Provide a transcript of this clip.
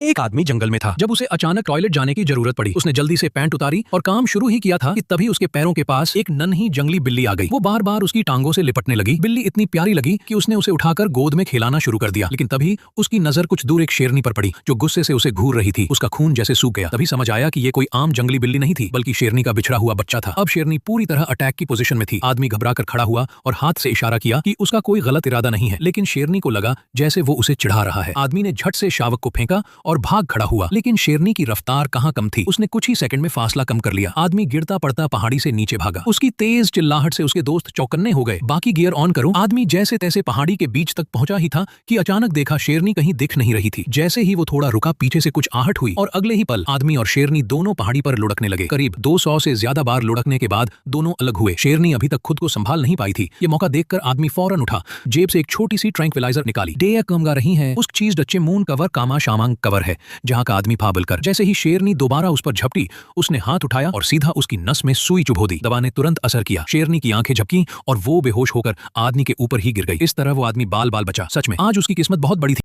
एक आदमी जंगल में था। जब उसे अचानक टॉयलेट जाने की जरूरत पड़ी, उसने जल्दी से पैंट उतारी और काम शुरू ही किया था कि तभी उसके पैरों के पास एक नन्ही जंगली बिल्ली आ गई। वो बार बार उसकी टांगों से लिपटने लगी। बिल्ली इतनी प्यारी लगी कि उसने उसे उठाकर गोद में खिलाना शुरू कर दिया। लेकिन तभी उसकी नजर कुछ दूर एक शेरनी पर पड़ी जो गुस्से से उसे घूर रही थी। उसका खून जैसे सूख गया। तभी समझ आया कि ये कोई आम जंगली बिल्ली नहीं थी, बल्कि शेरनी का बिछड़ा हुआ बच्चा था। अब शेरनी पूरी तरह अटैक की पोजीशन में थी। आदमी घबरा कर खड़ा हुआ और हाथ से इशारा किया कि उसका कोई गलत इरादा नहीं है, लेकिन शेरनी को लगा जैसे वो उसे चिढ़ा रहा है। आदमी ने झट से शावक को फेंका और भाग खड़ा हुआ, लेकिन शेरनी की रफ्तार कहाँ कम थी। उसने कुछ ही सेकंड में फासला कम कर लिया। आदमी गिरता पड़ता पहाड़ी से नीचे भागा। उसकी तेज चिल्लाहट से उसके दोस्त चौकन्ने हो गए। बाकी गियर ऑन करो। आदमी जैसे तैसे पहाड़ी के बीच तक पहुंचा ही था कि अचानक देखा शेरनी कहीं दिख नहीं रही थी। जैसे ही वो थोड़ा रुका, पीछे से कुछ आहट हुई और अगले ही पल आदमी और शेरनी दोनों पहाड़ी पर लुढ़कने लगे। करीब 200 से ज्यादा बार लुढ़कने के बाद दोनों अलग हुए। शेरनी अभी तक खुद को संभाल नहीं पाई थी। ये मौका देखकर आदमी फौरन उठा, जेब से एक छोटी सी ट्रैंक्विलाइजर निकाली। डे कमगा रही है उस चीज डच्चे मून कवर कामा शामांग कवर है जहां का आदमी फाबल कर। जैसे ही शेरनी दोबारा उस पर झपटी, उसने हाथ उठाया और सीधा उसकी नस में सुई चुभो दी। दवा ने तुरंत असर किया। शेरनी की आंखें झपकी और वो बेहोश होकर आदमी के ऊपर ही गिर गई। इस तरह वो आदमी बाल बाल बचा। सच में आज उसकी किस्मत बहुत बड़ी थी।